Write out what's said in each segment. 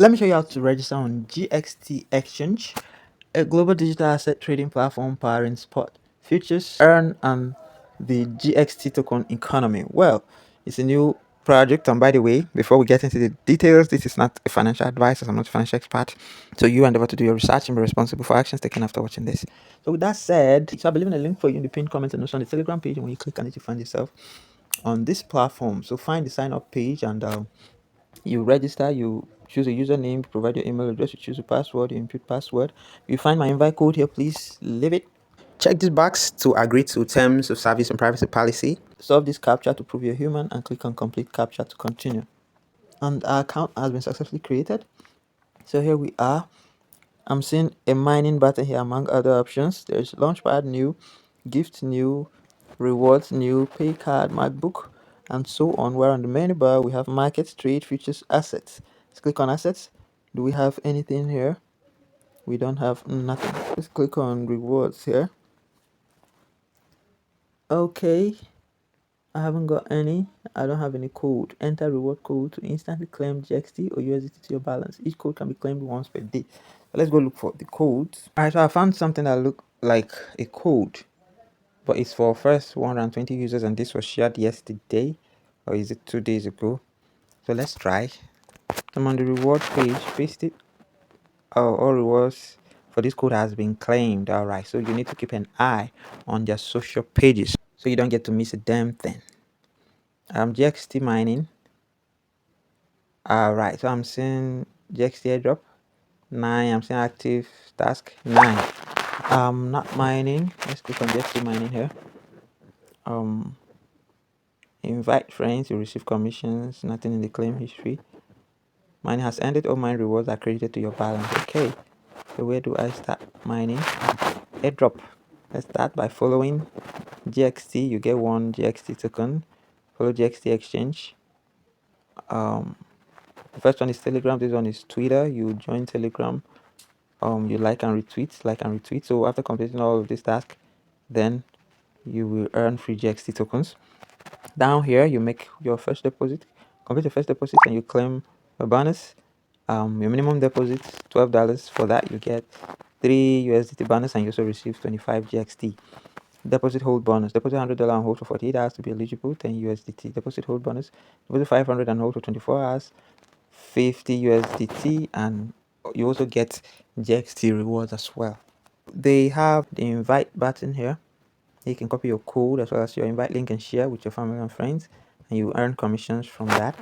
Let me show you how to register on GXT Exchange, a global digital asset trading platform powering spot, futures, earn, and the GXT token economy. Well, it's a new project, and by the way, before we get into the details, this is not a financial advice, as I'm not a financial expert. So you endeavor to do your research and be responsible for actions taken after watching this. So with that said, so I'll be leaving a link for you in the pinned comment and also on the Telegram page, and when you click on it, you find yourself on this platform. So find the sign up page and you register, you choose a username, provide your email address, you choose a password, you input password. You find my invite code here, please leave it. Check this box to agree to terms of service and privacy policy. Solve this captcha to prove you're human and click on complete captcha to continue. And our account has been successfully created. So here we are. I'm seeing a mining button here among other options. There's launchpad new, gift new, rewards new, pay card, MacBook, and so on. Where on the menu bar we have markets, trade, futures, assets. Let's click on assets. Do we have anything here? We don't have nothing. Let's click on rewards here. Okay, I haven't got any. I don't have any code. Enter reward code to instantly claim GXT or USDT to your balance. Each code can be claimed once per day. So let's go look for the codes. Alright, so I found something that looked like a code, but it's for first 120 users, and this was shared yesterday, or is it 2 days ago? So let's try. I'm on the reward page, paste it. Oh, all rewards for this code has been claimed. All right, so you need to keep an eye on their social pages so you don't get to miss a damn thing. GXT mining. All right, so I'm seeing GXT Airdrop 9. I'm seeing active task 9. Not mining. Let's click on GXT mining here. Invite friends, you receive commissions, nothing in the claim history. Mine has ended, all mine rewards are credited to your balance. Okay, so where do I start mining? Airdrop. Let's start by following GXT. You get one GXT token. Follow GXT Exchange. The first one is Telegram, this one is Twitter. You join Telegram. You like and retweet. So after completing all of this task, then you will earn free GXT tokens. Down here, you make your first deposit, complete your first deposit, and you claim a bonus. Your minimum deposit $12. For that, you get 3 USDT bonus, and you also receive 25 GXT. Deposit hold bonus. Deposit $100 and hold for 48 hours to be eligible, 10 USDT. Deposit hold bonus. Deposit 500 and hold for 24 hours, 50 USDT, and you also get GXT rewards as well. They have the invite button here. You can copy your code as well as your invite link and share with your family and friends, and you earn commissions from that.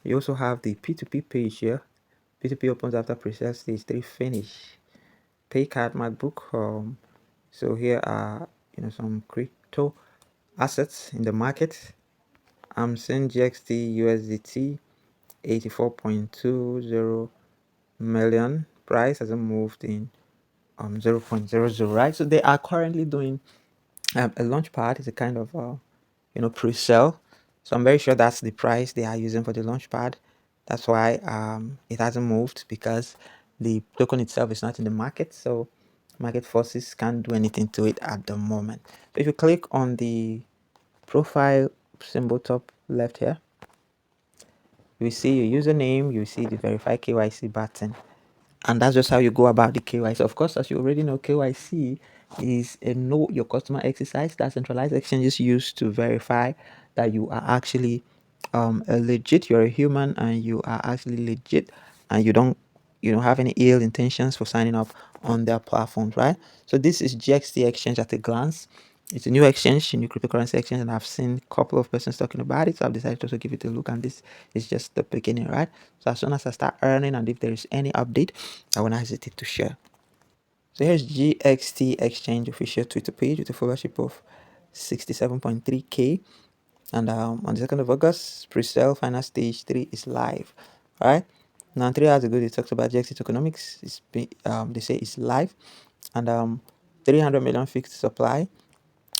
You also have the P2P page here. P2P opens after pre-sale stage 3 finish. Pay card MacBook. So here are some crypto assets in the market. I'm seeing GXT USDT 84.20 million. Price hasn't moved in 0.00, right? So they are currently doing a launch pad. Is a kind of pre-sale. So I'm very sure that's the price they are using for the launch pad. That's why it hasn't moved, because the token itself is not in the market. So market forces can't do anything to it at the moment. So if you click on the profile symbol top left here, you see your username, you see the verify KYC button, and that's just how you go about the KYC. Of course, as you already know, KYC is a know your customer exercise that centralized exchanges use to verify that you are actually a legit, you're a human, and you are actually legit, and you don't have any ill intentions for signing up on their platforms, right? So this is GXT Exchange at a glance. It's a new exchange, a new cryptocurrency exchange, and I've seen a couple of persons talking about it, so I've decided to also give it a look, and this is just the beginning, right? So as soon as I start earning, and if there is any update, I will not hesitate to share. So here's GXT Exchange official Twitter page with a followership of 67.3k, and on the 2nd of August, pre-sale final stage 3 is live. All right, now 3 hours ago they talked about GXT tokenomics. They say it's live, and 300 million fixed supply,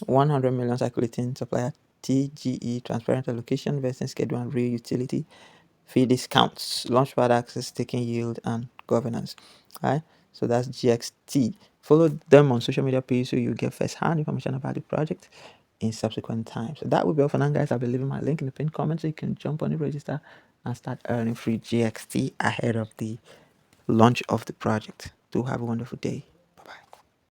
100 million circulating supply, TGE transparent allocation, vesting schedule, and real utility fee discounts, launchpad access, taking yield, and governance. All right, so that's GXT. Follow them on social media pages so you get first-hand information about the project in subsequent times. So that will be all for now, guys. I'll be leaving my link in the pinned comment so you can jump on it, register, and start earning free GXT ahead of the launch of the project. Do have a wonderful day.